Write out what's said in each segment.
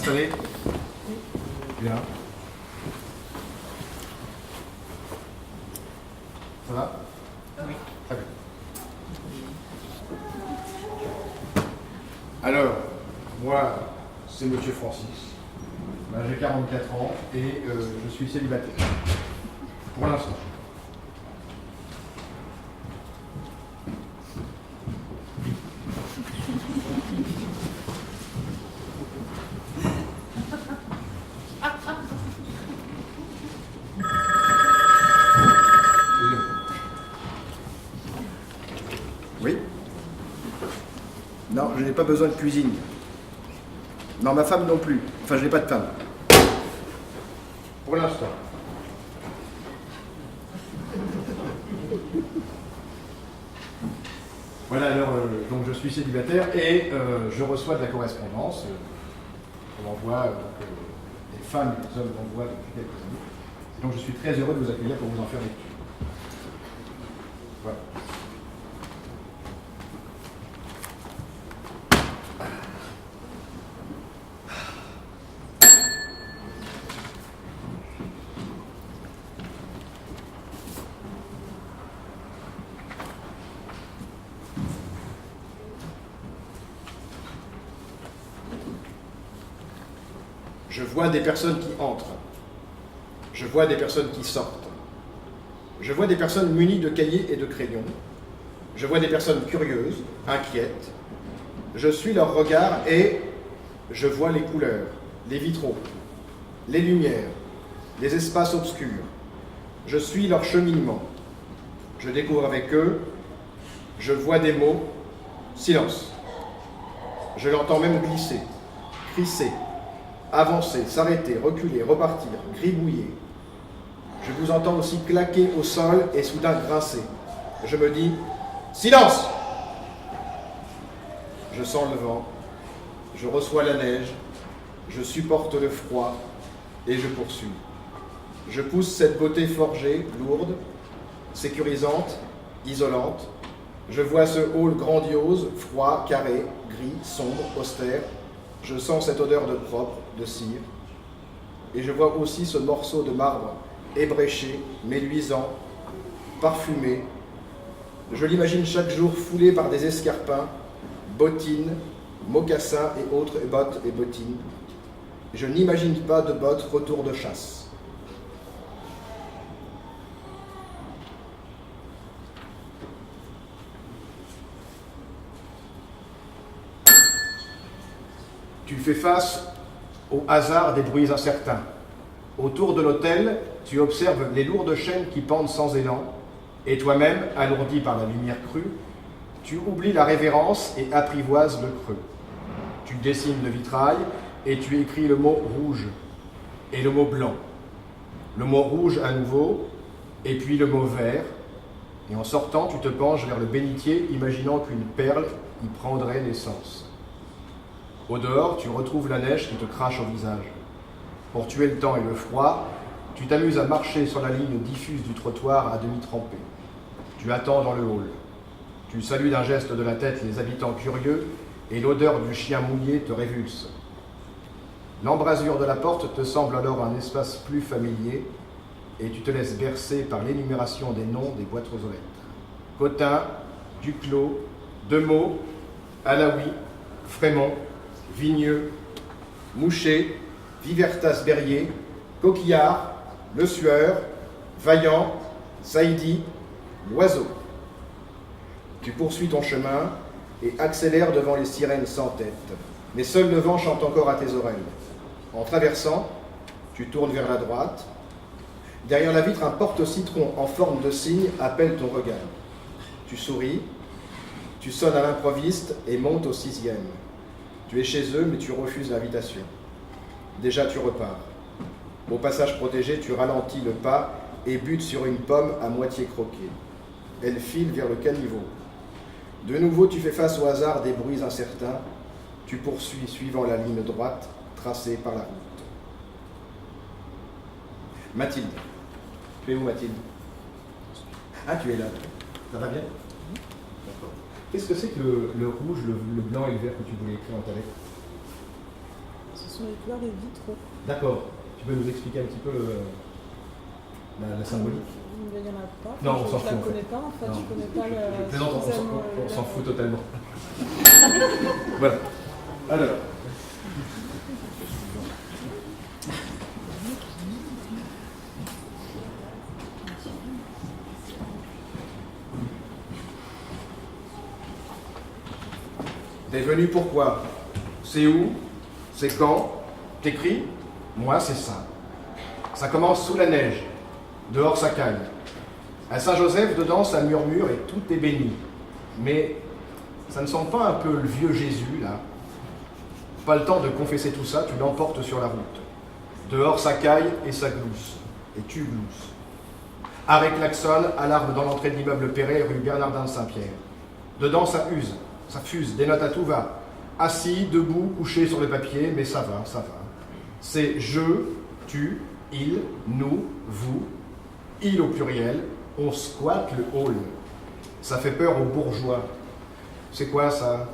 installés? Bien. Ça va? Oui. Très bien. Alors, moi, c'est Monsieur Francis. Ben, j'ai 44 ans et je suis célibataire. Pour l'instant. Oui? Non, je n'ai pas besoin de cuisine. Non, ma femme non plus. Enfin, je n'ai pas de femme. Pour l'instant. Voilà, alors, donc je suis célibataire et je reçois de la correspondance. On envoie, les femmes et les hommes m'envoient depuis quelques années. Et donc je suis très heureux de vous accueillir pour vous en faire lecture. Voilà. Je vois des personnes qui entrent. Je vois des personnes qui sortent. Je vois des personnes munies de cahiers et de crayons. Je vois des personnes curieuses, inquiètes. Je suis leur regard et je vois les couleurs, les vitraux, les lumières, les espaces obscurs. Je suis leur cheminement. Je découvre avec eux. Je vois des mots. Silence. Je l'entends même glisser, crisser. Avancer, s'arrêter, reculer, repartir, gribouiller. Je vous entends aussi claquer au sol et soudain grincer. Je me dis « Silence !» Je sens le vent, je reçois la neige, je supporte le froid et je poursuis. Je pousse cette beauté forgée, lourde, sécurisante, isolante. Je vois ce hall grandiose, froid, carré, gris, sombre, austère. Je sens cette odeur de propre, de cire, et je vois aussi ce morceau de marbre ébréché, mais luisant, parfumé. Je l'imagine chaque jour foulé par des escarpins, bottines, mocassins et autres bottes et bottines. Je n'imagine pas de bottes retour de chasse. Tu fais face au hasard des bruits incertains. Autour de l'autel, tu observes les lourdes chaînes qui pendent sans élan, et toi-même, alourdi par la lumière crue, tu oublies la révérence et apprivoises le creux. Tu dessines le vitrail et tu écris le mot rouge et le mot blanc. Le mot rouge à nouveau, et puis le mot vert, et en sortant, tu te penches vers le bénitier, imaginant qu'une perle y prendrait naissance. Au dehors, tu retrouves la neige qui te crache au visage. Pour tuer le temps et le froid, tu t'amuses à marcher sur la ligne diffuse du trottoir à demi trempé. Tu attends dans le hall. Tu salues d'un geste de la tête les habitants curieux et l'odeur du chien mouillé te révulse. L'embrasure de la porte te semble alors un espace plus familier et tu te laisses bercer par l'énumération des noms des boîtes aux lettres. Cotin, Duclos, Demeaux, Alaoui, Frémont, Vigneux, Mouchet, Vivertas-Berrier, Coquillard, Le Sueur, Vaillant, Saïdi, Loiseau. Tu poursuis ton chemin et accélères devant les sirènes sans tête, mais seul le vent chante encore à tes oreilles. En traversant, tu tournes vers la droite. Derrière la vitre, un porte-citron en forme de cygne appelle ton regard. Tu souris, tu sonnes à l'improviste et montes au 6e. Tu es chez eux, mais tu refuses l'invitation. Déjà, tu repars. Au passage protégé, tu ralentis le pas et butes sur une pomme à moitié croquée. Elle file vers le caniveau. De nouveau, tu fais face au hasard des bruits incertains. Tu poursuis suivant la ligne droite tracée par la route. Mathilde. Tu es où, Mathilde? Ah, tu es là. Ça va bien? D'accord. Qu'est-ce que c'est que le rouge, le blanc et le vert que tu voulais écrire en ta lettre? Ce sont les couleurs des vitraux. D'accord. Tu peux nous expliquer un petit peu la symbolique? Il n'y en a pas. Non, on s'en Je fout. la connais pas en fait, Non. je connais pas le. Je plaisante, suffisamment, on s'en fout totalement. Voilà. Alors. T'es venu pourquoi? C'est où? C'est quand? T'écris? Moi, c'est ça. Ça commence sous la neige. Dehors, ça caille. À Saint-Joseph, dedans, ça murmure et tout est béni. Mais ça ne sent pas un peu le vieux Jésus, là? Pas le temps de confesser tout ça, tu l'emportes sur la route. Dehors, ça caille et ça glousse. Et tu glousses. Arrêt klaxonne, alarme dans l'entrée de l'immeuble Perret, rue Bernardin de Saint-Pierre. Dedans, ça use, ça fuse, des notes à tout va. Assis, debout, couché sur le papier, mais ça va, ça va. C'est je, tu, il, nous, vous, il au pluriel, on squatte le hall. Ça fait peur aux bourgeois. C'est quoi ça?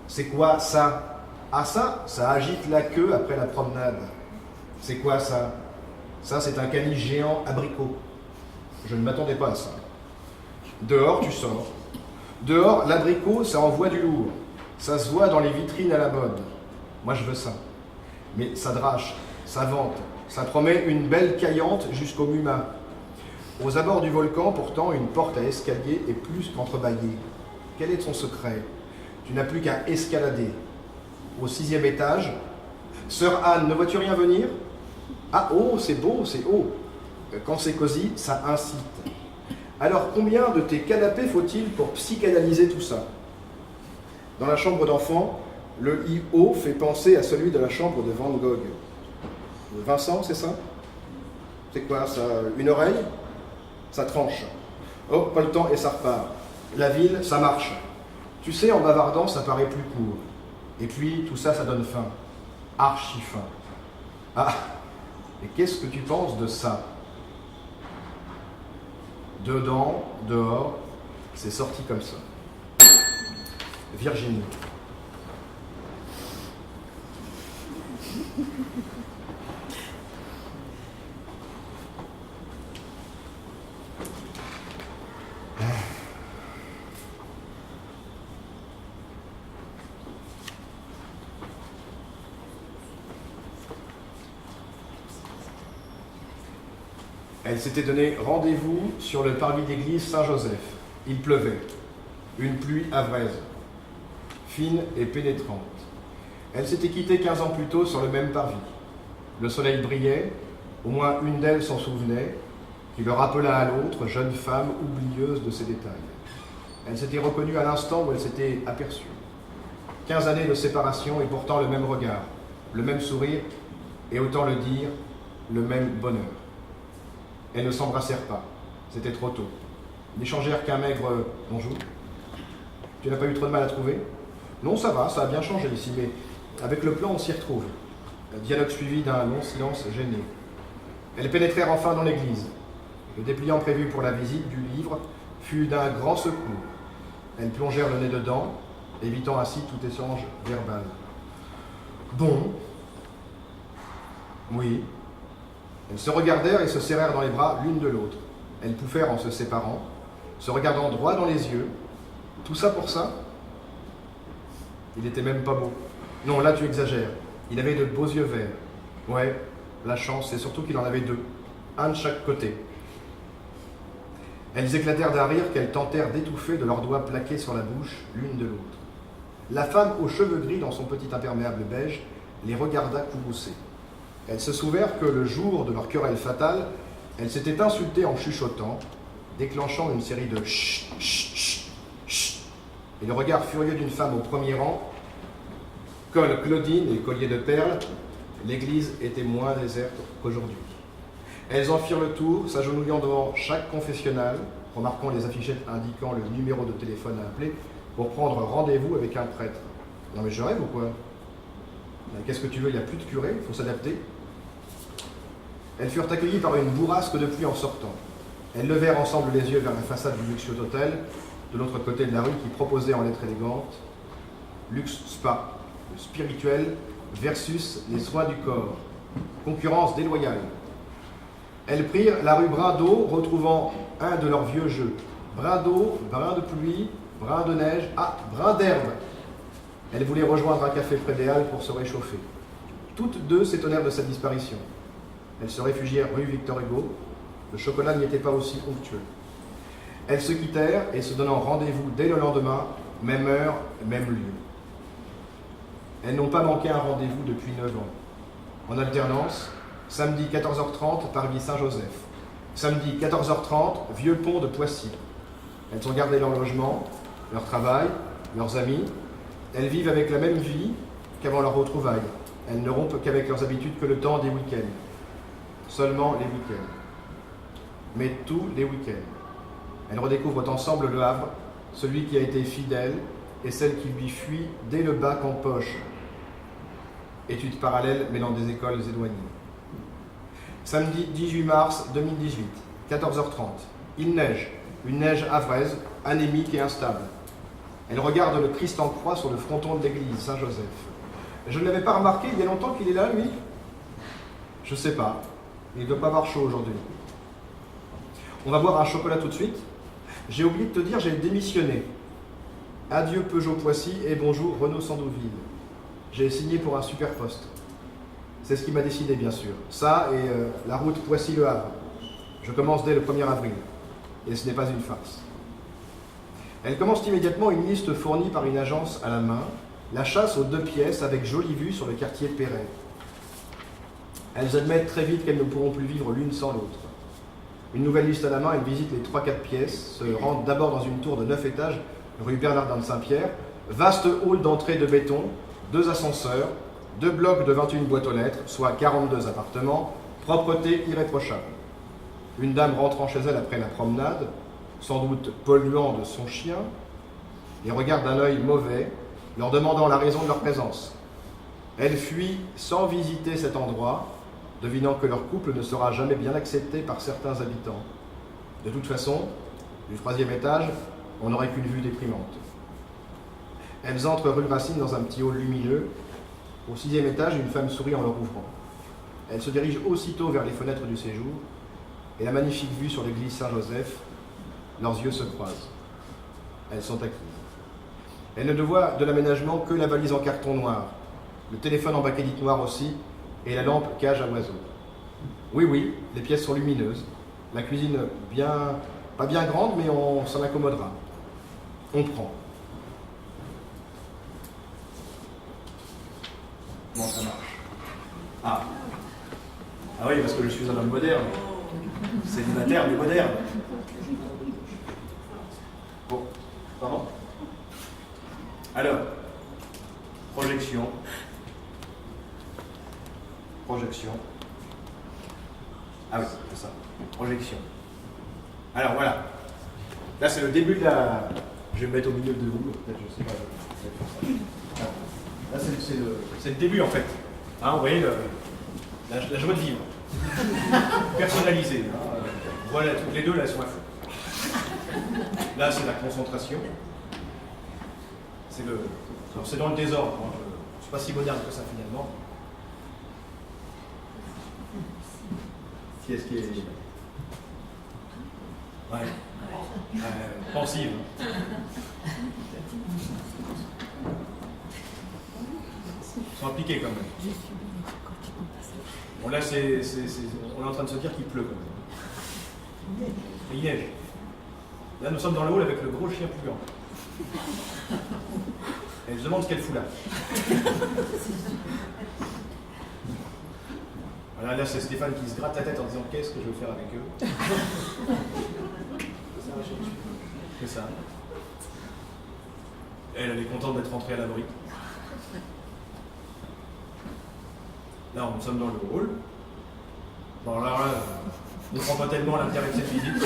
C'est quoi ça? Ah ça agite la queue après la promenade. C'est quoi ça? Ça, c'est un caniche géant abricot. Je ne m'attendais pas à ça. Dehors, tu sors. Dehors, l'abricot, ça envoie du lourd. Ça se voit dans les vitrines à la mode. Moi, je veux ça. Mais ça drache, ça vante, ça promet une belle caillante jusqu'au Muma. Aux abords du volcan, pourtant, une porte à escalier est plus qu'entrebâillée. Quel est son secret? Tu n'as plus qu'à escalader. Au 6e étage, Sœur Anne, ne vois-tu rien venir? Ah, oh, c'est beau, c'est haut. Quand c'est cosy, ça incite. Alors, combien de tes canapés faut-il pour psychanalyser tout ça? Dans la chambre d'enfant, le I.O. fait penser à celui de la chambre de Van Gogh. Vincent, c'est ça? C'est quoi ça? Une oreille? Ça tranche. Oh, pas le temps et ça repart. La ville, ça marche. Tu sais, en bavardant, ça paraît plus court. Et puis, tout ça, ça donne faim. Archi faim. Ah, et qu'est-ce que tu penses de ça? Dedans, dehors, c'est sorti comme ça. Virginie. Elle s'était donné rendez-vous sur le parvis d'église Saint-Joseph. Il pleuvait. Une pluie avraise, fine et pénétrante. Elle s'était quittée 15 ans plus tôt sur le même parvis. Le soleil brillait, au moins une d'elles s'en souvenait, qui le rappela à l'autre, jeune femme oublieuse de ses détails. Elle s'était reconnue à l'instant où elle s'était aperçue. 15 années de séparation et pourtant le même regard, le même sourire et autant le dire, le même bonheur. Elles ne s'embrassèrent pas, c'était trop tôt. N'échangèrent qu'un maigre « bonjour ». Tu n'as pas eu trop de mal à trouver? Non, ça va, ça a bien changé ici, mais avec le plan, on s'y retrouve. Un dialogue suivi d'un long silence gêné. Elles pénétrèrent enfin dans l'église. Le dépliant prévu pour la visite du livre fut d'un grand secours. Elles plongèrent le nez dedans, évitant ainsi tout échange verbal. Bon. Oui. Elles se regardèrent et se serrèrent dans les bras l'une de l'autre. Elles pouffèrent en se séparant, se regardant droit dans les yeux. Tout ça pour ça? Il n'était même pas beau. Non, là tu exagères. Il avait de beaux yeux verts. Ouais, la chance, c'est surtout qu'il en avait deux. Un de chaque côté. Elles éclatèrent d'un rire qu'elles tentèrent d'étouffer de leurs doigts plaqués sur la bouche l'une de l'autre. La femme aux cheveux gris dans son petit imperméable beige les regarda courroucées. Elles se souvinrent que le jour de leur querelle fatale, elles s'étaient insultées en chuchotant, déclenchant une série de chut, chut, chut, chut. Et le regard furieux d'une femme au premier rang, col Claudine et collier de perles, l'église était moins déserte qu'aujourd'hui. Elles en firent le tour, s'agenouillant devant chaque confessionnal, remarquant les affichettes indiquant le numéro de téléphone à appeler pour prendre rendez-vous avec un prêtre. Non mais je rêve ou quoi? Qu'est-ce que tu veux, il n'y a plus de curé, il faut s'adapter. Elles furent accueillies par une bourrasque de pluie en sortant. Elles levèrent ensemble les yeux vers la façade du luxueux hôtel, de l'autre côté de la rue qui proposait en lettres élégantes Luxe Spa, le spirituel versus les soins du corps. Concurrence déloyale. Elles prirent la rue Brin d'Eau, retrouvant un de leurs vieux jeux. Brin d'eau, brin de pluie, brin de neige, brin d'herbe. Elles voulaient rejoindre un café près des Halles pour se réchauffer. Toutes deux s'étonnèrent de sa disparition. Elles se réfugièrent rue Victor Hugo. Le chocolat n'y était pas aussi onctueux. Elles se quittèrent et se donnant rendez-vous dès le lendemain, même heure, même lieu. Elles n'ont pas manqué un rendez-vous depuis 9 ans. En alternance, samedi 14h30, Parvis Saint-Joseph. Samedi 14h30, Vieux Pont de Poissy. Elles ont gardé leur logement, leur travail, leurs amis. Elles vivent avec la même vie qu'avant leur retrouvaille. Elles ne rompent qu'avec leurs habitudes que le temps des week-ends. Seulement les week-ends. Mais tous les week-ends. Elles redécouvrent ensemble le Havre, celui qui a été fidèle et celle qui lui fuit dès le bac en poche. Études parallèles mêlant des écoles éloignées. Samedi 18 mars 2018, 14h30. Il neige, une neige havraise, anémique et instable. Elle regarde le Christ en croix sur le fronton de l'église Saint-Joseph. Je ne l'avais pas remarqué, il y a longtemps qu'il est là, lui? Je sais pas. Il ne doit pas avoir chaud aujourd'hui. On va boire un chocolat tout de suite. J'ai oublié de te dire, j'ai démissionné. Adieu Peugeot Poissy et bonjour Renault Sandouville. J'ai signé pour un super poste. C'est ce qui m'a décidé, bien sûr. Ça et la route Poissy-Le Havre. Je commence dès le 1er avril. Et ce n'est pas une farce. Elle commence immédiatement une liste fournie par une agence à la main, la chasse aux 2 pièces avec jolie vue sur le quartier Perret. Elles admettent très vite qu'elles ne pourront plus vivre l'une sans l'autre. Une nouvelle liste à la main, elles visitent les 3-4 pièces, se rendent d'abord dans une tour de 9 étages, rue Bernardin de Saint-Pierre, vaste hall d'entrée de béton, 2 ascenseurs, 2 blocs de 21 boîtes aux lettres, soit 42 appartements, propreté irréprochable. Une dame rentrant chez elle après la promenade, sans doute polluant de son chien, les regarde d'un œil mauvais, leur demandant la raison de leur présence. Elle fuit sans visiter cet endroit, devinant que leur couple ne sera jamais bien accepté par certains habitants. De toute façon, du 3e étage, on n'aurait qu'une vue déprimante. Elles entrent rue Racine dans un petit hall lumineux. Au 6e étage, une femme sourit en leur ouvrant. Elle se dirige aussitôt vers les fenêtres du séjour, et la magnifique vue sur l'église Saint-Joseph, leurs yeux se croisent. Elles sont acquises. Elles ne voient de l'aménagement que la valise en carton noir, le téléphone en bakélite noir aussi, et la lampe cage à oiseaux. Oui, les pièces sont lumineuses. La cuisine pas bien grande, mais on s'en accommodera. On prend. Comment ça marche? Ah oui, parce que je suis un homme moderne. Célibataire, mais moderne. Bon, pardon? Alors, projection. Ah oui, c'est ça. Projection. Alors voilà. Là, c'est le début de la... Je vais me mettre au milieu de vous, peut-être, je sais pas. Là, c'est le début, en fait. Hein, vous voyez, la joie de vivre. Personnalisée. Hein. Voilà, toutes les deux, là, elles sont à fond. Là, c'est la concentration. C'est dans le désordre. Hein. Je ne suis pas si moderne que ça, finalement. Qui est-ce qui est... Ouais. Pensive. Ils sont appliqués quand même. Bon là, on est en train de se dire qu'il pleut quand même. Et il neige. Là, nous sommes dans le hall avec le gros chien puant. Et elle se demande ce qu'elle fout là. Voilà, là, c'est Stéphane qui se gratte la tête en disant qu'est-ce que je vais faire avec eux. C'est ça. Elle est contente d'être rentrée à l'abri. Là, nous sommes dans le hall. Bon, là, ne prend pas tellement l'intérêt de cette visite.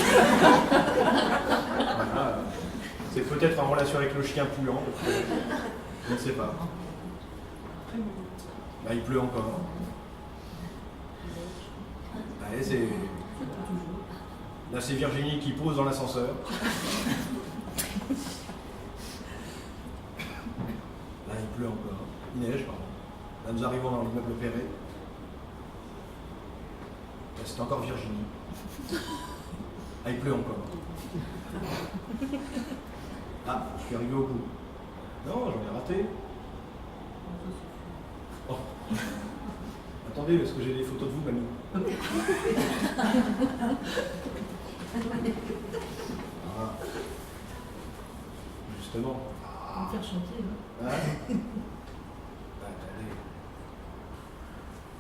Voilà. C'est peut-être en relation avec le chien poulant. Je ne sais pas. Là, il pleut encore. Allez, là, c'est Virginie qui pose dans l'ascenseur. Là, il pleut encore. Il neige, pardon. Là, nous arrivons dans l'immeuble Perret. Là, c'est encore Virginie. Ah, il pleut encore. Ah, je suis arrivé au bout. Non, j'en ai raté. Oh. Attendez, parce que j'ai des photos de vous, mamie. Ah. Justement. On va faire chanter, là. Hein? Attendez.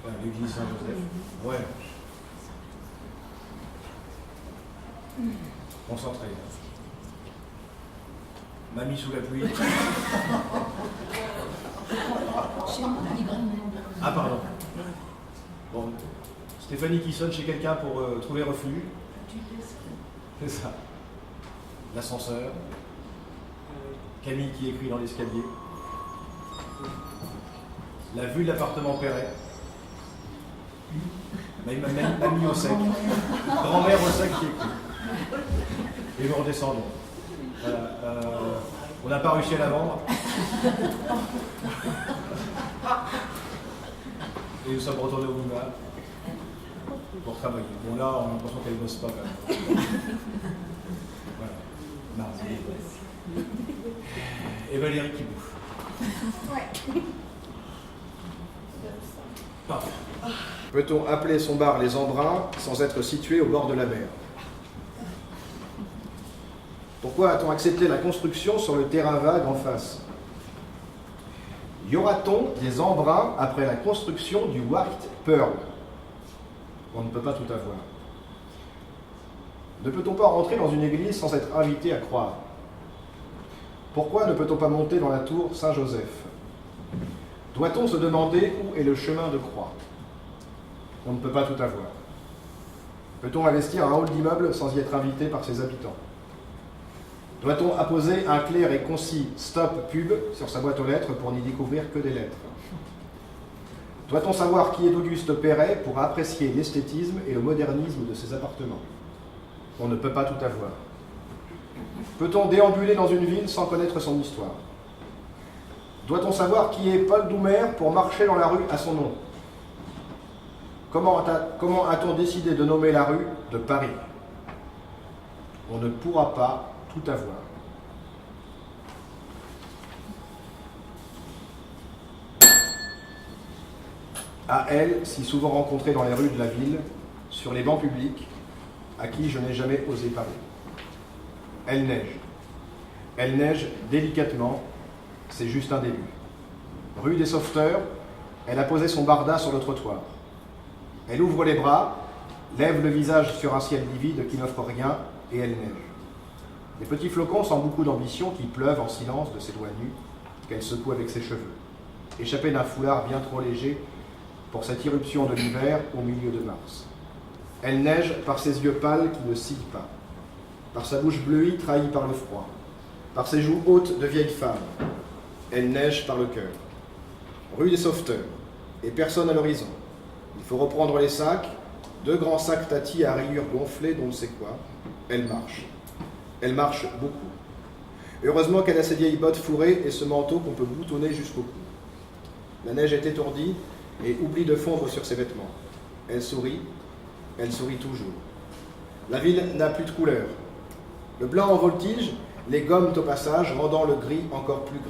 Ouais, l'église Saint-Joseph. Ouais. Concentré. Mamie sous la pluie. Ah, pardon. Bon. Stéphanie qui sonne chez quelqu'un pour trouver refuge. C'est ça. L'ascenseur. Camille qui écrit dans l'escalier. La vue de l'appartement Perret. Mamie au sec. Grand-mère au sec qui écrit. Et nous redescendons. Voilà, on n'a pas réussi à la vendre. Et nous sommes retournés au Moulin pour travailler. Bon là, on a l'impression qu'elle ne bosse pas quand même. Voilà. Mardi. Et Valérie qui bouffe. Parfait. Peut-on appeler son bar Les Embruns sans être situé au bord de la mer? Pourquoi a-t-on accepté la construction sur le terrain vague en face? Y aura-t-on des embruns après la construction du White Pearl? On ne peut pas tout avoir. Ne peut-on pas rentrer dans une église sans être invité à croire? Pourquoi ne peut-on pas monter dans la tour Saint-Joseph? Doit-on se demander où est le chemin de croix? On ne peut pas tout avoir. Peut-on investir un hall d'immeuble sans y être invité par ses habitants? Doit-on apposer un clair et concis « Stop pub » sur sa boîte aux lettres pour n'y découvrir que des lettres? Doit-on savoir qui est Auguste Perret pour apprécier l'esthétisme et le modernisme de ses appartements? On ne peut pas tout avoir. Peut-on déambuler dans une ville sans connaître son histoire? Doit-on savoir qui est Paul Doumer pour marcher dans la rue à son nom? Comment a-t-on décidé de nommer la rue de Paris? On ne pourra pas tout avoir. À elle, si souvent rencontrée dans les rues de la ville, sur les bancs publics, à qui je n'ai jamais osé parler. Elle neige. Elle neige délicatement, c'est juste un début. Rue des Sauveteurs, elle a posé son barda sur le trottoir. Elle ouvre les bras, lève le visage sur un ciel livide qui n'offre rien, et elle neige. Les petits flocons sans beaucoup d'ambition qui pleuvent en silence de ses doigts nus, qu'elle secoue avec ses cheveux, échappés d'un foulard bien trop léger pour cette irruption de l'hiver au milieu de mars. Elle neige par ses yeux pâles qui ne cillent pas, par sa bouche bleuie trahie par le froid, par ses joues hautes de vieille femme. Elle neige par le cœur. Rue des Sauveteurs, et personne à l'horizon. Il faut reprendre les sacs, 2 grands sacs Tati à rayures gonflées d'on ne sait quoi. Elle marche. Elle marche beaucoup. Heureusement qu'elle a ses vieilles bottes fourrées et ce manteau qu'on peut boutonner jusqu'au cou. La neige est étourdie et oublie de fondre sur ses vêtements. Elle sourit toujours. La ville n'a plus de couleur. Le blanc en voltige les gomme au passage, rendant le gris encore plus gris.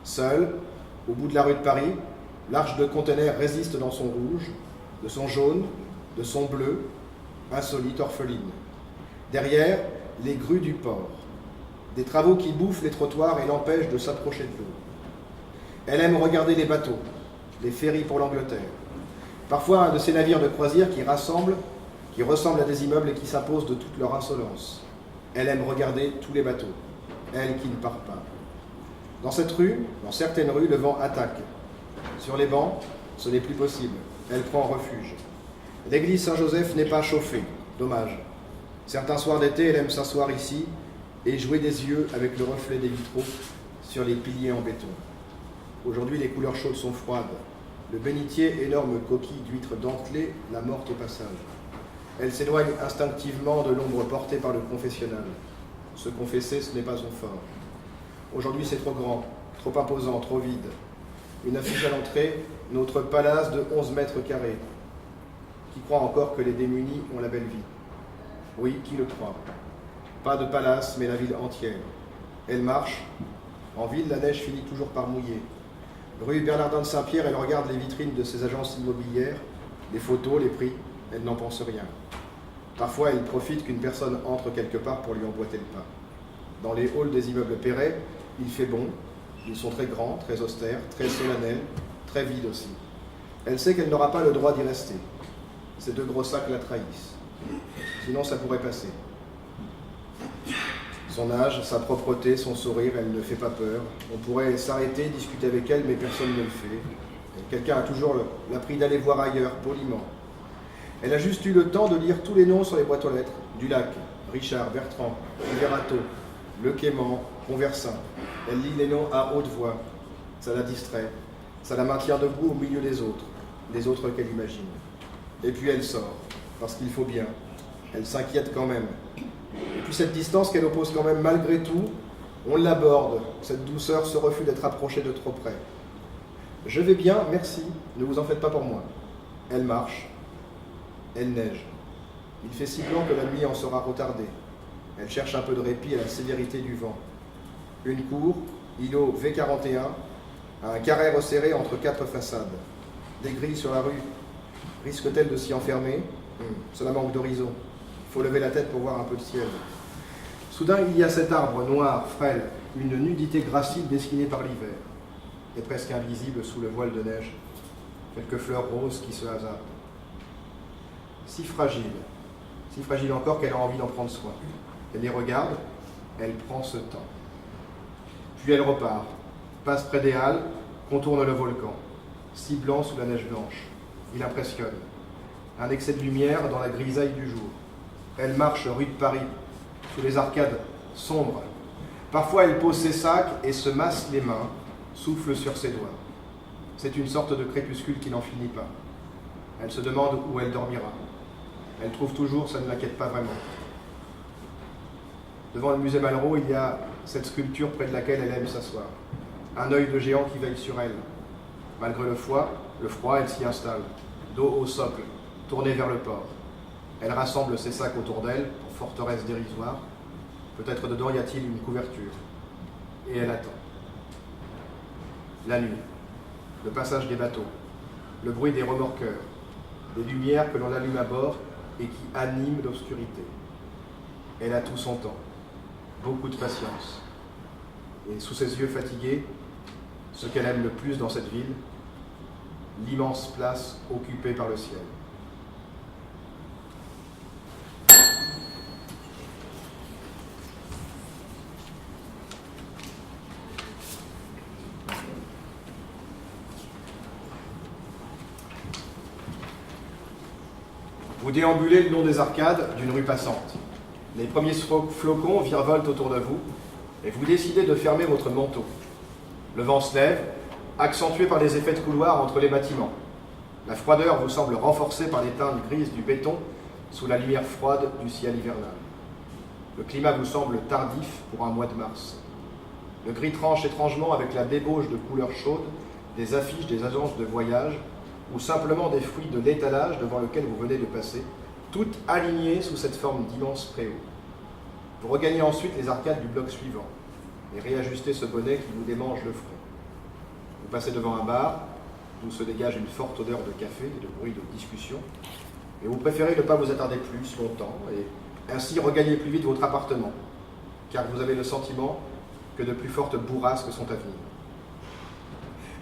Seul, au bout de la rue de Paris, l'arche de conteneur résiste dans son rouge, de son jaune, de son bleu, insolite orpheline. Derrière, les grues du port, des travaux qui bouffent les trottoirs et l'empêchent de s'approcher de l'eau. Elle aime regarder les bateaux, les ferries pour l'Angleterre. Parfois un de ces navires de croisière qui ressemblent à des immeubles et qui s'imposent de toute leur insolence. Elle aime regarder tous les bateaux, elle qui ne part pas. Dans cette rue, dans certaines rues, le vent attaque. Sur les bancs, ce n'est plus possible. Elle prend refuge. L'église Saint-Joseph n'est pas chauffée. Dommage. Certains soirs d'été, elle aime s'asseoir ici et jouer des yeux avec le reflet des vitraux sur les piliers en béton. Aujourd'hui, les couleurs chaudes sont froides. Le bénitier, énorme coquille d'huître dentelée, la morte au passage. Elle s'éloigne instinctivement de l'ombre portée par le confessionnal. Se confesser, ce n'est pas son fort. Aujourd'hui, c'est trop grand, trop imposant, trop vide. Une affiche à l'entrée, notre palace de 11 mètres carrés. Qui croit encore que les démunis ont la belle vie? Oui, qui le croit? Pas de palace, mais la ville entière. Elle marche. En ville, la neige finit toujours par mouiller. Rue Bernardin de Saint-Pierre, elle regarde les vitrines de ses agences immobilières, les photos, les prix, elle n'en pense rien. Parfois, elle profite qu'une personne entre quelque part pour lui emboîter le pas. Dans les halls des immeubles Perret, il fait bon, ils sont très grands, très austères, très solennels, très vides aussi. Elle sait qu'elle n'aura pas le droit d'y rester. Ces deux gros sacs la trahissent. Sinon, ça pourrait passer. Son âge, sa propreté, son sourire, elle ne fait pas peur. On pourrait s'arrêter, discuter avec elle, mais personne ne le fait. Quelqu'un a toujours l'appris d'aller voir ailleurs, poliment. Elle a juste eu le temps de lire tous les noms sur les boîtes aux lettres. Dulac, Richard, Bertrand, Liberato, Le Quément, Conversin. Elle lit les noms à haute voix. Ça la distrait. Ça la maintient debout au milieu des autres qu'elle imagine. Et puis elle sort, parce qu'il faut bien. Elle s'inquiète quand même. Et puis cette distance qu'elle oppose quand même malgré tout, on l'aborde, cette douceur, ce refus d'être approché de trop près. Je vais bien, merci, ne vous en faites pas pour moi. Elle marche, elle neige. Il fait si blanc que la nuit en sera retardée. Elle cherche un peu de répit à la sévérité du vent. Une cour, îlot V41, un carré resserré entre 4 façades. Des grilles sur la rue. Risque-t-elle de s'y enfermer? Cela manque d'horizon. Il faut lever la tête pour voir un peu de ciel. Soudain, il y a cet arbre noir, frêle, une nudité gracile dessinée par l'hiver, et presque invisible sous le voile de neige. Quelques fleurs roses qui se hasardent. Si fragile encore qu'elle a envie d'en prendre soin. Elle les regarde, elle prend ce temps. Puis elle repart, passe près des halles, contourne le volcan, si blanc sous la neige blanche. Il impressionne. Un excès de lumière dans la grisaille du jour. Elle marche rue de Paris, sous les arcades sombres. Parfois, elle pose ses sacs et se masse les mains, souffle sur ses doigts. C'est une sorte de crépuscule qui n'en finit pas. Elle se demande où elle dormira. Elle trouve toujours, ça ne l'inquiète pas vraiment. Devant le musée Malraux, il y a cette sculpture près de laquelle elle aime s'asseoir. Un œil de géant qui veille sur elle. Malgré le froid, elle s'y installe, dos au socle, tournée vers le port. Elle rassemble ses sacs autour d'elle, pour forteresse dérisoire. Peut-être dedans y a-t-il une couverture. Et elle attend. La nuit, le passage des bateaux, le bruit des remorqueurs, des lumières que l'on allume à bord et qui animent l'obscurité. Elle a tout son temps, beaucoup de patience. Et sous ses yeux fatigués, ce qu'elle aime le plus dans cette ville, l'immense place occupée par le ciel. Vous déambulez le long des arcades d'une rue passante. Les premiers flocons virevoltent autour de vous et vous décidez de fermer votre manteau. Le vent se lève, accentué par les effets de couloir entre les bâtiments. La froideur vous semble renforcée par les teintes grises du béton sous la lumière froide du ciel hivernal. Le climat vous semble tardif pour un mois de mars. Le gris tranche étrangement avec la débauche de couleurs chaudes des affiches des agences de voyage ou simplement des fruits de l'étalage devant lequel vous venez de passer, toutes alignées sous cette forme d'immense préau. Vous regagnez ensuite les arcades du bloc suivant et réajustez ce bonnet qui vous démange le front. Vous passez devant un bar d'où se dégage une forte odeur de café et de bruit de discussion, et vous préférez ne pas vous attarder plus longtemps et ainsi regagner plus vite votre appartement, car vous avez le sentiment que de plus fortes bourrasques sont à venir.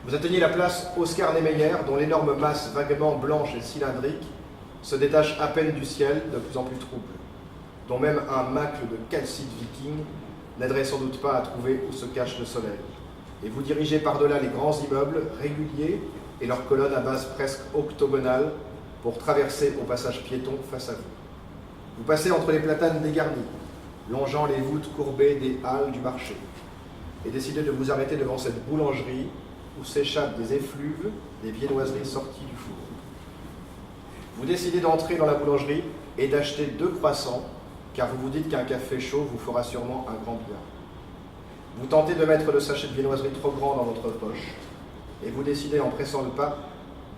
Vous atteignez la place Oscar Niemeyer, dont l'énorme masse vaguement blanche et cylindrique se détache à peine du ciel, de plus en plus trouble, dont même un macle de calcite viking n'aiderait sans doute pas à trouver où se cache le soleil. Et vous dirigez par-delà les grands immeubles réguliers et leurs colonnes à base presque octogonale pour traverser au passage piéton face à vous. Vous passez entre les platanes dégarnis, longeant les voûtes courbées des halles du marché, et décidez de vous arrêter devant cette boulangerie où s'échappent des effluves des viennoiseries sorties du four. Vous décidez d'entrer dans la boulangerie et d'acheter 2 croissants, car vous vous dites qu'un café chaud vous fera sûrement un grand bien. Vous tentez de mettre le sachet de viennoiserie trop grand dans votre poche. et vous décidez en pressant le pas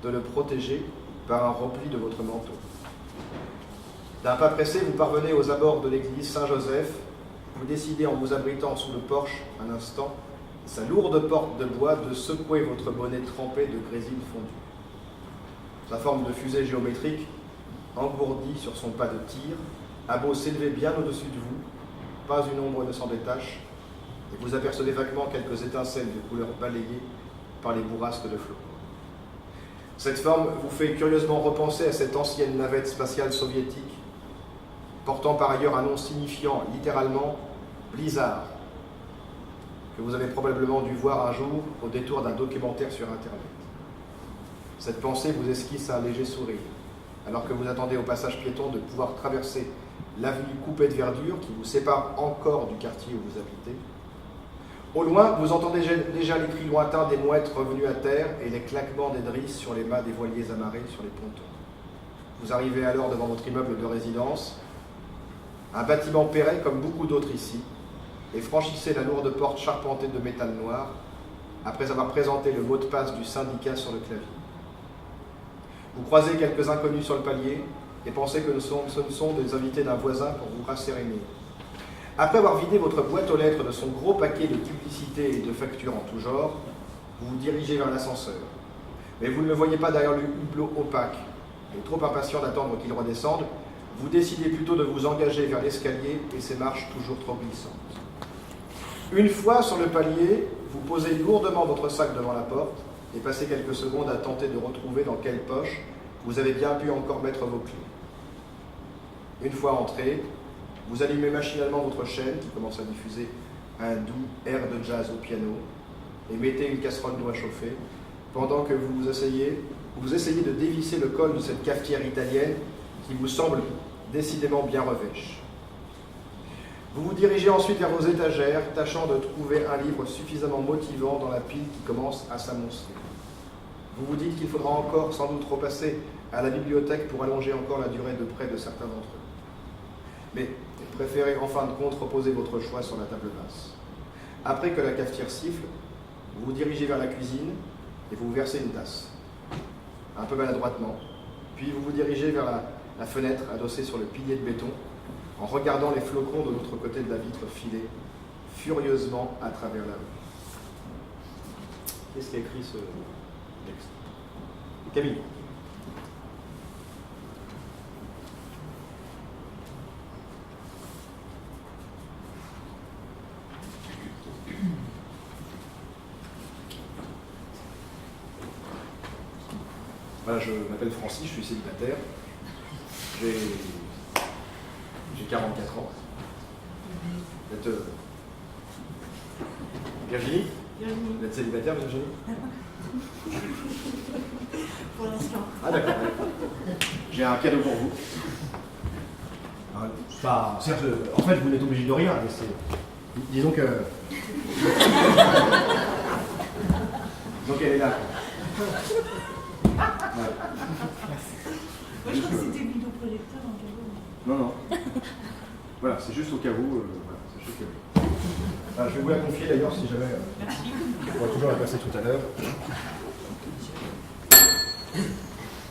de le protéger par un repli de votre manteau. D'un pas pressé, vous parvenez aux abords de l'église Saint-Joseph. Vous décidez, en vous abritant sous le porche un instant, sa lourde porte de bois, de secouer votre bonnet trempé de grésile fondue. Sa forme de fusée géométrique, engourdie sur son pas de tir, a beau s'élever bien au-dessus de vous, pas une ombre ne s'en détache, et vous apercevez vaguement quelques étincelles de couleur balayées par les bourrasques de flocons. Cette forme vous fait curieusement repenser à cette ancienne navette spatiale soviétique, portant par ailleurs un nom signifiant littéralement « blizzard », que vous avez probablement dû voir un jour au détour d'un documentaire sur Internet. Cette pensée vous esquisse un léger sourire, alors que vous attendez au passage piéton de pouvoir traverser l'avenue coupée de verdure qui vous sépare encore du quartier où vous habitez. Au loin, vous entendez déjà les cris lointains des mouettes revenues à terre et les claquements des drisses sur les mâts des voiliers amarrés sur les pontons. Vous arrivez alors devant votre immeuble de résidence, un bâtiment perret comme beaucoup d'autres ici, et franchissez la lourde porte charpentée de métal noir, après avoir présenté le mot de passe du syndicat sur le clavier. Vous croisez quelques inconnus sur le palier et pensez que ce ne sont des invités d'un voisin pour vous rasséréner. Après avoir vidé votre boîte aux lettres de son gros paquet de publicités et de factures en tout genre, vous vous dirigez vers l'ascenseur. Mais vous ne le voyez pas derrière le hublot opaque, et trop impatient d'attendre qu'il redescende, vous décidez plutôt de vous engager vers l'escalier et ses marches toujours trop glissantes. Une fois sur le palier, vous posez lourdement votre sac devant la porte et passez quelques secondes à tenter de retrouver dans quelle poche vous avez bien pu encore mettre vos clés. Une fois entré, vous allumez machinalement votre chaîne qui commence à diffuser un doux air de jazz au piano et mettez une casserole d'eau à chauffer pendant que vous essayez de dévisser le col de cette cafetière italienne qui vous semble décidément bien revêche. Vous vous dirigez ensuite vers vos étagères, tâchant de trouver un livre suffisamment motivant dans la pile qui commence à s'amonceler. Vous vous dites qu'il faudra encore sans doute repasser à la bibliothèque pour allonger encore la durée de prêt de certains d'entre eux. Mais préférez en fin de compte reposer votre choix sur la table basse. Après que la cafetière siffle, vous vous dirigez vers la cuisine et vous versez une tasse, un peu maladroitement, puis vous vous dirigez vers la fenêtre adossée sur le pilier de béton en regardant les flocons de l'autre côté de la vitre filer furieusement à travers la rue. Qu'est-ce qui a écrit ce texte? Camille. Voilà, je m'appelle Francis, je suis célibataire. J'ai 44 ans. Vous êtes Virginie? Vous êtes célibataire, Virginie? Pour l'instant. Ah d'accord. J'ai un cadeau pour vous. Certes, en fait, vous n'êtes obligé de rien, mais disons que... disons qu'elle est là. Moi, je crois que c'était vidéoprojecteur en cadeau. Non. Voilà, c'est juste au cas où. Voilà, sachez que... je vais vous la confier d'ailleurs si jamais. On va toujours la passer tout à l'heure.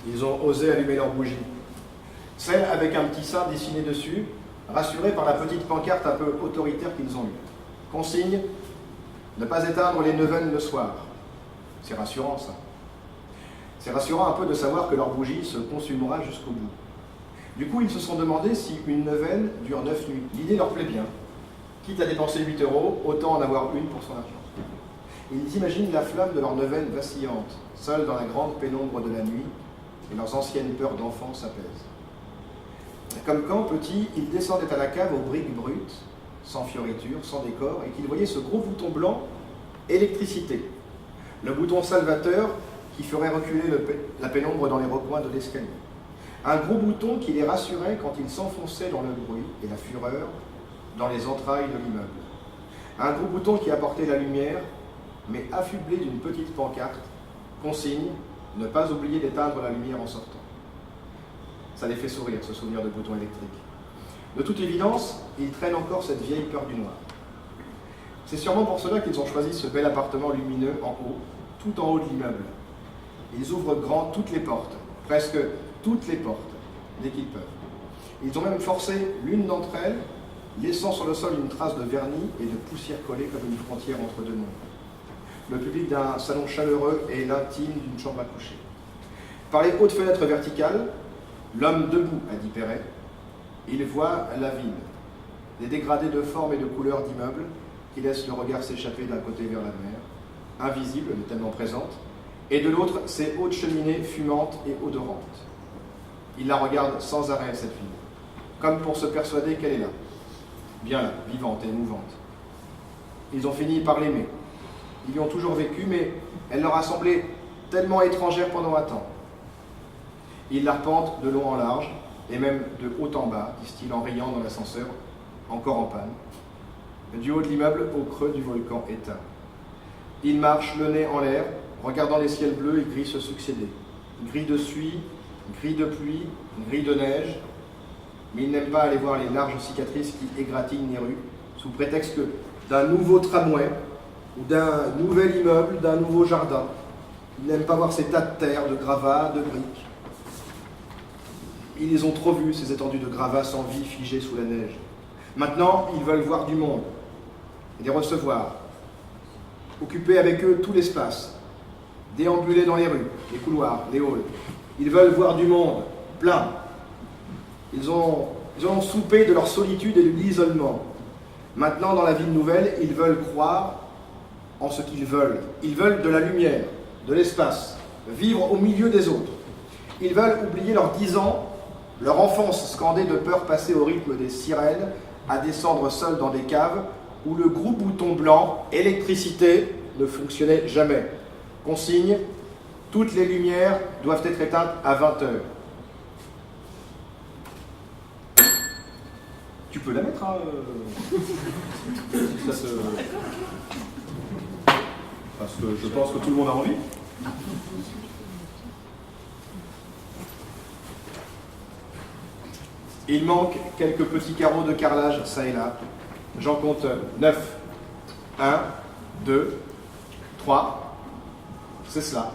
Ils ont osé allumer leur bougie. Celle avec un petit saint dessiné dessus, rassurés par la petite pancarte un peu autoritaire qu'ils ont eue. Consigne, ne pas éteindre les neuvaines le soir. C'est rassurant ça. C'est rassurant un peu de savoir que leur bougie se consumera jusqu'au bout. Du coup, ils se sont demandé si une neuvaine dure 9 nuits. L'idée leur plaît bien. Quitte à dépenser 8 €, autant en avoir une pour son argent. Ils imaginent la flamme de leur neuvaine vacillante, seule dans la grande pénombre de la nuit, et leurs anciennes peurs d'enfants s'apaisent. Comme quand, petits, ils descendaient à la cave aux briques brutes, sans fioriture, sans décor, et qu'ils voyaient ce gros bouton blanc, électricité. Le bouton salvateur qui ferait reculer la pénombre dans les recoins de l'escalier. Un gros bouton qui les rassurait quand ils s'enfonçaient dans le bruit et la fureur dans les entrailles de l'immeuble. Un gros bouton qui apportait la lumière, mais affublé d'une petite pancarte, consigne, ne pas oublier d'éteindre la lumière en sortant. Ça les fait sourire, ce souvenir de bouton électrique. De toute évidence, ils traînent encore cette vieille peur du noir. C'est sûrement pour cela qu'ils ont choisi ce bel appartement lumineux en haut, tout en haut de l'immeuble. Ils ouvrent grand toutes les portes, presque toutes les portes, dès qu'ils peuvent. Ils ont même forcé l'une d'entre elles, laissant sur le sol une trace de vernis et de poussière collée comme une frontière entre deux mondes. Le public d'un salon chaleureux est l'intime d'une chambre à coucher. Par les hautes fenêtres verticales, l'homme debout, a dit Perret, il voit la ville, des dégradés de formes et de couleurs d'immeubles qui laissent le regard s'échapper d'un côté vers la mer, invisible mais tellement présente, et de l'autre, ces hautes cheminées fumantes et odorantes. Il la regarde sans arrêt, cette ville, comme pour se persuader qu'elle est là, bien là, vivante et émouvante. Ils ont fini par l'aimer. Ils y ont toujours vécu, mais elle leur a semblé tellement étrangère pendant un temps. Ils l'arpentent de long en large, et même de haut en bas, disent-ils en riant dans l'ascenseur, encore en panne, du haut de l'immeuble au creux du volcan éteint. Ils marchent le nez en l'air, regardant les ciels bleus et gris se succéder. Gris de suie, gris de pluie, gris de neige, mais ils n'aiment pas aller voir les larges cicatrices qui égratignent les rues, sous prétexte d'un nouveau tramway, ou d'un nouvel immeuble, d'un nouveau jardin. Ils n'aiment pas voir ces tas de terre, de gravats, de briques. Ils les ont trop vus, ces étendues de gravats sans vie figées sous la neige. Maintenant, ils veulent voir du monde, et les recevoir, occuper avec eux tout l'espace, déambuler dans les rues, les couloirs, les halls. Ils veulent voir du monde, plein. Ils ont soupé de leur solitude et de l'isolement. Maintenant, dans la ville nouvelle, ils veulent croire en ce qu'ils veulent. Ils veulent de la lumière, de l'espace, vivre au milieu des autres. Ils veulent oublier leurs 10 ans, leur enfance scandée de peur passée au rythme des sirènes, à descendre seuls dans des caves où le gros bouton blanc, électricité, ne fonctionnait jamais. Consigne, toutes les lumières doivent être éteintes à 20 heures. Tu peux la mettre, hein ça se... Parce que je pense que tout le monde a envie. Il manque quelques petits carreaux de carrelage, ça et là. J'en compte 9. 1, 2, 3. C'est cela.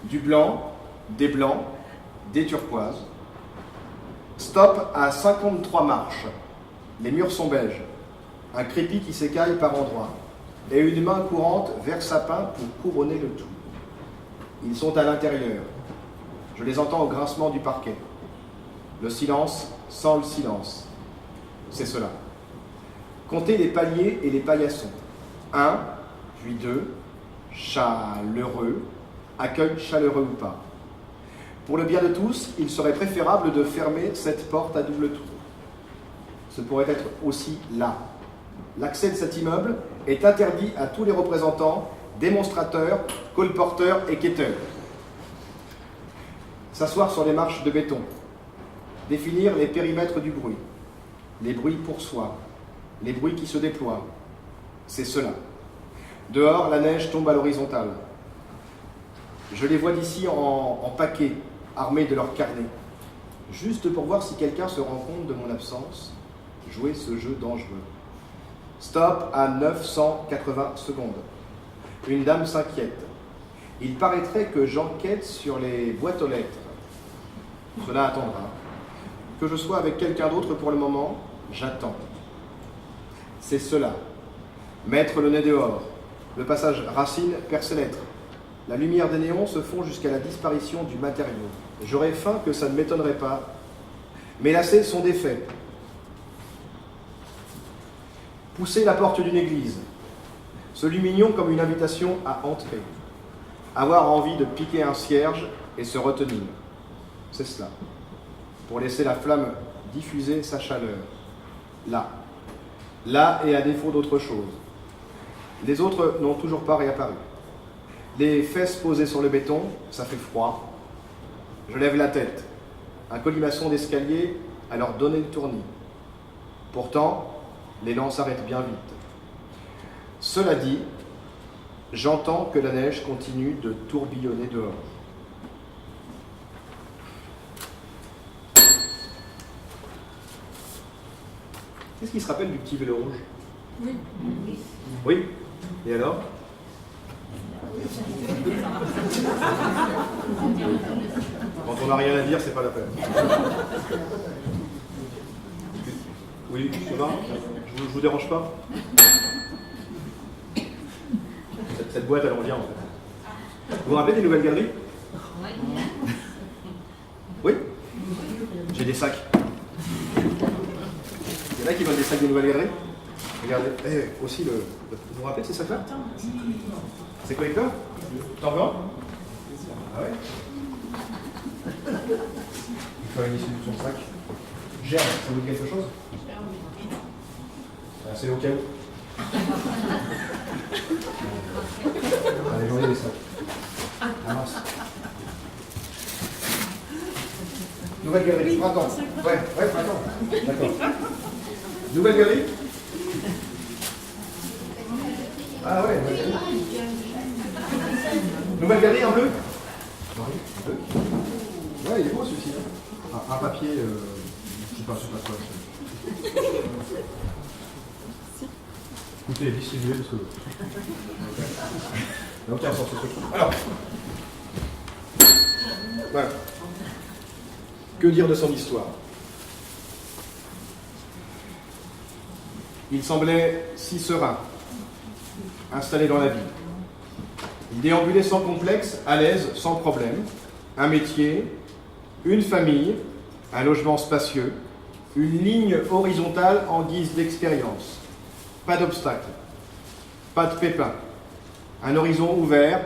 Du blanc, des turquoises. Stop à 53 marches. Les murs sont beiges. Un crépi qui s'écaille par endroits. Et une main courante vers sapin pour couronner le tout. Ils sont à l'intérieur. Je les entends au grincement du parquet. Le silence sans le silence. C'est cela. Comptez les paliers et les paillassons. 1, puis 2, chaleureux, accueil chaleureux ou pas. Pour le bien de tous, il serait préférable de fermer cette porte à double tour. Ce pourrait être aussi là. L'accès de cet immeuble est interdit à tous les représentants, démonstrateurs, colporteurs et quêteurs. S'asseoir sur les marches de béton. Définir les périmètres du bruit. Les bruits pour soi. Les bruits qui se déploient. C'est cela. Dehors, la neige tombe à l'horizontale. Je les vois d'ici en paquets, armés de leurs carnets. Juste pour voir si quelqu'un se rend compte de mon absence, jouer ce jeu dangereux. Stop à 980 secondes. Une dame s'inquiète. Il paraîtrait que j'enquête sur les boîtes aux lettres. Cela attendra. Que je sois avec quelqu'un d'autre pour le moment, j'attends. C'est cela. Mettre le nez dehors. Le passage Racine perce les lettres. La lumière des néons se fond jusqu'à la disparition du matériau. J'aurais faim que ça ne m'étonnerait pas. Mes lacets sont défaits. Pousser la porte d'une église. Ce lumignon comme une invitation à entrer. Avoir envie de piquer un cierge et se retenir. C'est cela. Pour laisser la flamme diffuser sa chaleur. Là. Là et à défaut d'autre chose. Les autres n'ont toujours pas réapparu. Les fesses posées sur le béton, ça fait froid. Je lève la tête. Un colimaçon d'escalier à leur donner le tournis. Pourtant, l'élan s'arrête bien vite. Cela dit, j'entends que la neige continue de tourbillonner dehors. Qu'est-ce qui se rappelle du petit vélo rouge? Oui. Oui. Et alors? Quand on n'a rien à dire, c'est pas la peine. Oui, ça va? Je vous dérange pas? Cette boîte, elle revient en fait. Vous vous rappelez des nouvelles galeries? Oui? J'ai des sacs. Il y en a qui veulent des sacs des nouvelles galeries? Regardez. Eh, aussi, vous vous rappelez de ces sacs-là? C'est collecteur? T'en veux un? Ah ouais? Il faut une issue de son sac. Germe, ça vous dit quelque chose? Ah, c'est au cas où. Allez, j'en ai des sacs. Ah mince. Nouvelle galerie, printemps. Ouais, printemps. D'accord. Nouvelle galerie? Ah ouais, nouvelle galerie. Nouvelle galerie en bleu? Oui, bleu. Ouais, il est beau celui-ci. Un papier, je sais pas quoi. Écoutez, distribuez parce que. Il n'y a aucun sens ce truc. Alors. Voilà. Que dire de son histoire? Il semblait si serein, installé dans la vie. Il déambulait sans complexe, à l'aise, sans problème. Un métier, une famille, un logement spacieux, une ligne horizontale en guise d'expérience. Pas d'obstacle, pas de pépin. Un horizon ouvert,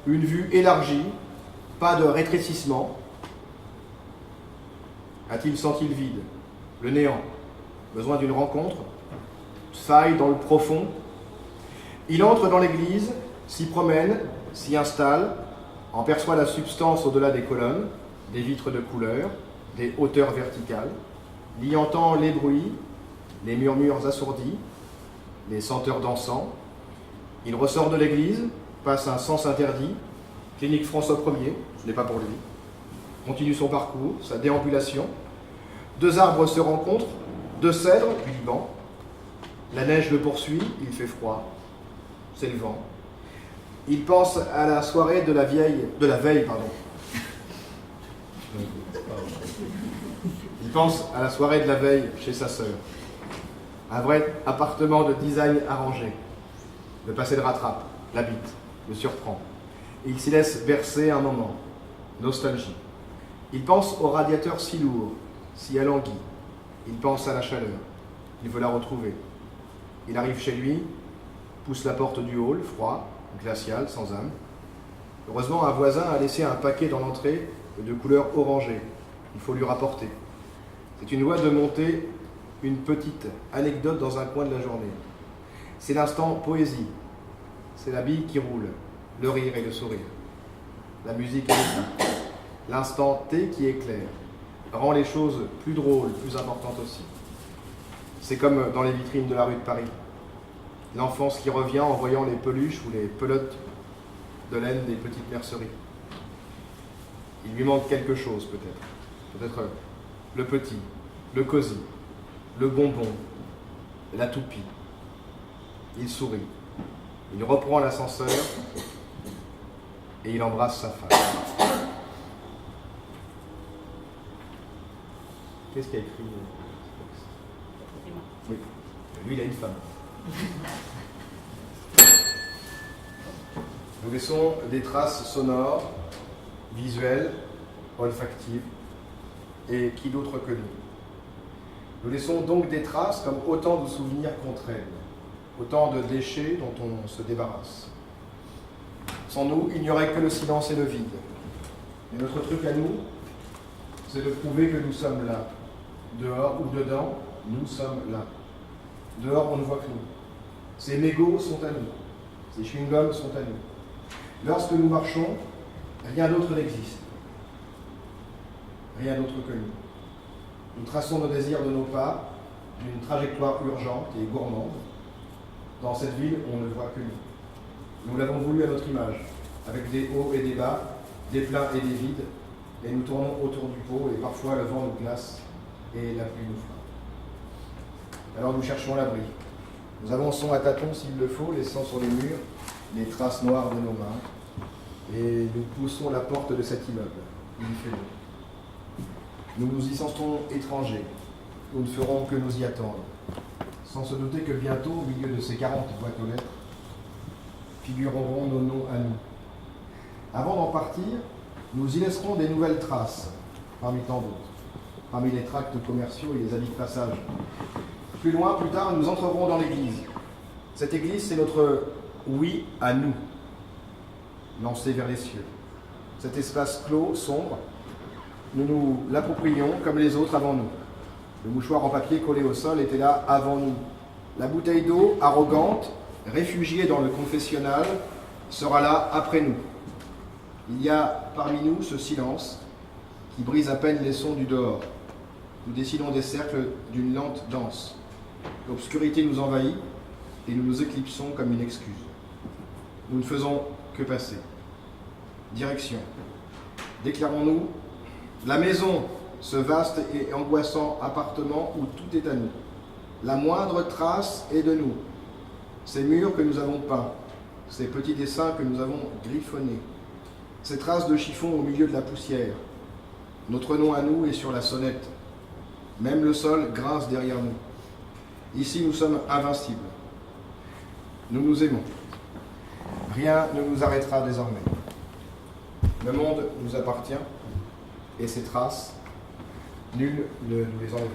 une vue élargie, pas de rétrécissement. A-t-il senti le vide, le néant, besoin d'une rencontre, faille dans le profond? Il entre dans l'église, s'y promène, s'y installe, en perçoit la substance au-delà des colonnes, des vitres de couleur, des hauteurs verticales, y entend les bruits, les murmures assourdis, les senteurs d'encens. Il ressort de l'église, passe un sens interdit, clinique François Ier, ce n'est pas pour lui, continue son parcours, sa déambulation. Deux arbres se rencontrent, deux cèdres du Liban. La neige le poursuit, il fait froid, c'est le vent. Il pense à la soirée de la veille. Il pense à la soirée de la veille chez sa sœur. Un vrai appartement de design arrangé. Le passé le rattrape, l'habite, le surprend. Il s'y laisse bercer un moment. Nostalgie. Il pense au radiateur si lourd, si alangui. Il pense à la chaleur. Il veut la retrouver. Il arrive chez lui, pousse la porte du hall, froid, glacial, sans âme. Heureusement, un voisin a laissé un paquet dans l'entrée de couleur orangée. Il faut lui rapporter. C'est une loi de monter une petite anecdote dans un coin de la journée. C'est l'instant poésie. C'est la bille qui roule, le rire et le sourire. La musique et le son. L'instant T qui éclaire, rend les choses plus drôles, plus importantes aussi. C'est comme dans les vitrines de la rue de Paris. L'enfance qui revient en voyant les peluches ou les pelotes de laine des petites merceries. Il lui manque quelque chose peut-être. Peut-être le petit, le cosy, le bonbon, la toupie. Il sourit. Il reprend l'ascenseur et il embrasse sa femme. Qu'est-ce qu'il a écrit? Oui, lui il a une femme. Nous laissons des traces sonores, visuelles, olfactives, et qui d'autre que nous. Nous laissons donc des traces comme autant de souvenirs qu'on traîne, autant de déchets dont on se débarrasse. Sans nous, il n'y aurait que le silence et le vide. Et notre truc à nous, c'est de prouver que nous sommes là. Dehors ou dedans, nous sommes là. Dehors, on ne voit que nous. Ces mégots sont à nous. Ces chewing-gums sont à nous. Lorsque nous marchons, rien d'autre n'existe. Rien d'autre que nous. Nous traçons nos désirs de nos pas d'une trajectoire urgente et gourmande. Dans cette ville, on ne voit que nous. Nous l'avons voulu à notre image, avec des hauts et des bas, des pleins et des vides, et nous tournons autour du pot, et parfois le vent nous glace et la pluie nous frappe. Alors nous cherchons l'abri. Nous avançons à tâtons s'il le faut, laissant sur les murs les traces noires de nos mains, et nous poussons la porte de cet immeuble. Il fait beau. Nous nous y sentons étrangers. Nous ne ferons que nous y attendre, sans se douter que bientôt, au milieu de ces 40 boîtes aux lettres, figureront nos noms à nous. Avant d'en partir, nous y laisserons des nouvelles traces, parmi tant d'autres, parmi les tracts commerciaux et les habits de passage. Plus loin, plus tard, nous entrerons dans l'église. Cette église, c'est notre oui à nous, lancé vers les cieux. Cet espace clos, sombre, nous nous l'approprions comme les autres avant nous. Le mouchoir en papier collé au sol était là avant nous. La bouteille d'eau, arrogante, réfugiée dans le confessionnal, sera là après nous. Il y a parmi nous ce silence qui brise à peine les sons du dehors. Nous dessinons des cercles d'une lente danse. L'obscurité nous envahit et nous nous éclipsons comme une excuse. Nous ne faisons que passer. Direction. Déclarons-nous la maison, ce vaste et angoissant appartement où tout est à nous. La moindre trace est de nous. Ces murs que nous avons peints, ces petits dessins que nous avons griffonnés, ces traces de chiffon au milieu de la poussière. Notre nom à nous est sur la sonnette. Même le sol grince derrière nous. Ici, nous sommes invincibles. Nous nous aimons. Rien ne nous arrêtera désormais. Le monde nous appartient et ses traces, nul ne nous les enlèvera.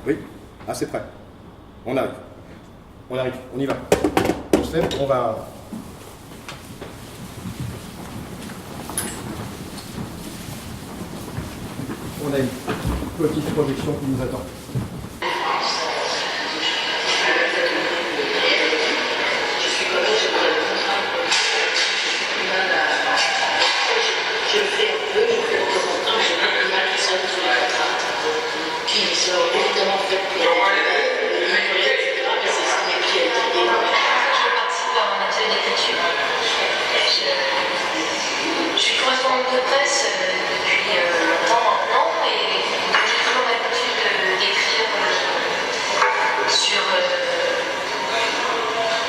Oui, c'est prêt. On arrive. On y va. On se lève, on va... On a une petite projection qui nous attend. Je suis correspondante de presse depuis longtemps maintenant et j'ai toujours l'habitude d'écrire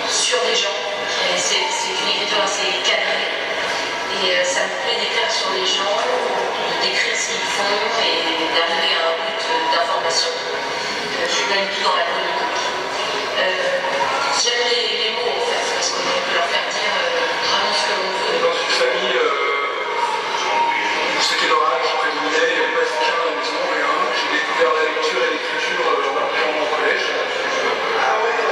sur des gens. C'est une écriture assez cadrée et ça me plaît d'écrire sur les gens, de décrire ce qu'ils font et d'arriver à un but d'information. Je suis pas du tout dans la politique. J'aime les mots en fait, parce qu'on peut leur faire dire vraiment ce que l'on veut. Dans une famille, c'était l'orage, prédominait, il n'y avait pas de bouquin à la maison, rien. J'ai découvert la lecture et l'écriture en apprenant au collège.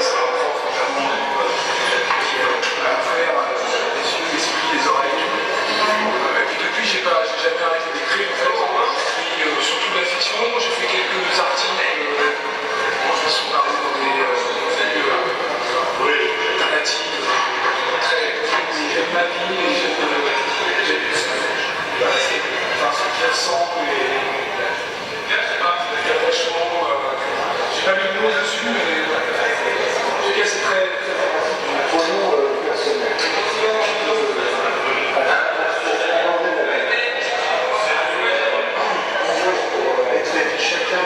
Ça renforce vraiment à faire les yeux, l'esprit, les oreilles. Et puis depuis, j'ai jamais arrêté d'écrire. En fait, j'écris surtout de la fiction, j'ai fait quelques articles qui sont parus dans des revues alternatives. J'aime ma vie et j'aime ce qui ressemble et l'attachement. J'ai pas mis de mots dessus, mais en tout cas, c'est très pour nous personnel. Chacun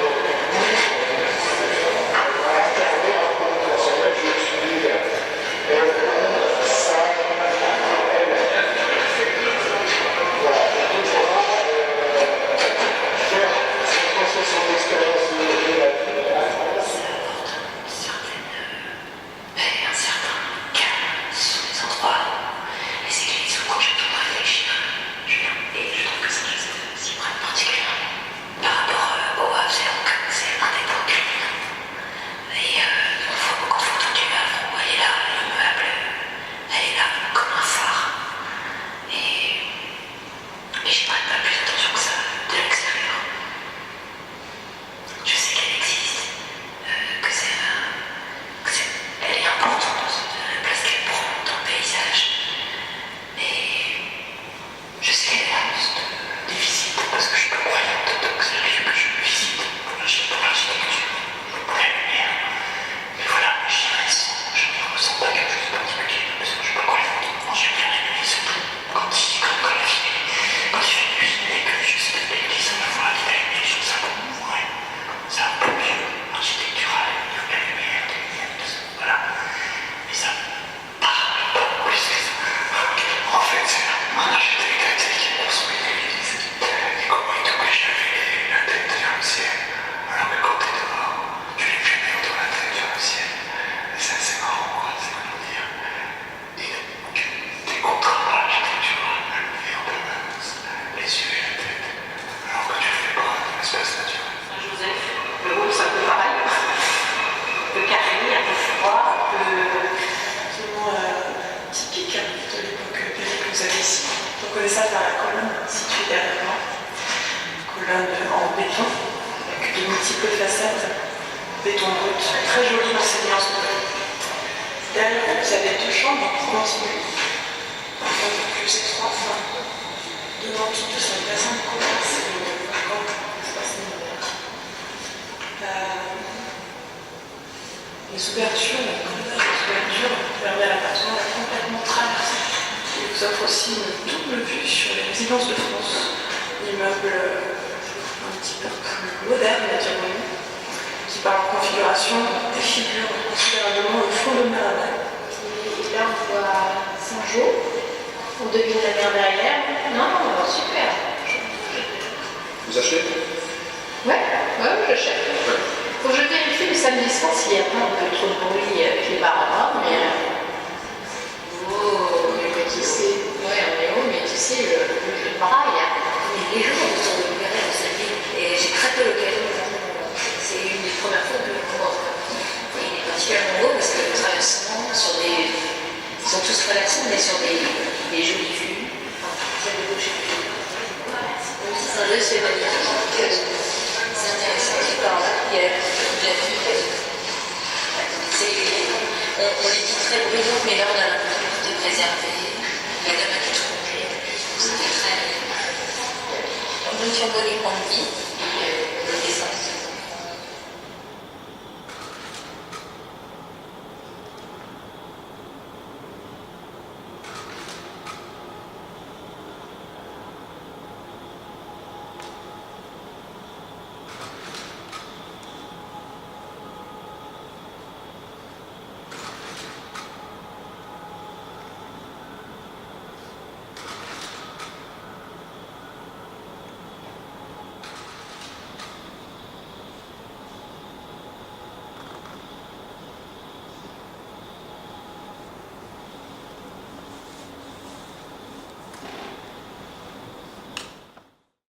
face à la colonne située derrière moi. Colonne en béton, avec de multiples façades, béton brut, très joli dans ses nuances bleues. Derrière vous, vous avez 2 chambres continues, un peu plus étroites, devant toutes sur le bassin de commerce et le balcon, espace numérique. Les ouvertures, la couleur des ouvertures permet à l'appartement d'être complètement traversé. Il vous offre aussi une double vue sur les résidences de France, l'immeuble un petit peu plus moderne, dirons-nous, qui par leur configuration défigure considérablement le fond de mer à mer. Et là, on voit Saint-Jean, on devine la mer derrière. Non, super. Vous achetez? Ouais, j'achète. Faut que je vérifie le samedi soir s'il n'y a pas un peu trop de bruit avec les bars à bras, mais. Oh, mais tu sais, ouais, on est haut, mais tu sais, le braille. Les gens sont libérés dans cette ville et j'ai très peu l'occasion. C'est une des premières fois que je le vois. Il est particulièrement beau parce que le traversement sur des. Ils sont tous relaxés, mais sur des jolies vues. Enfin, de beaux choses. Saint-Jean, c'est magnifique. C'est intéressant qu'il parle là. Il y a la vie. On les dit très bruyants, mais là on a l'impression que tout est préservé. Il y a la main qui est rongée. C'était très. Donc, on va lui prendre vie.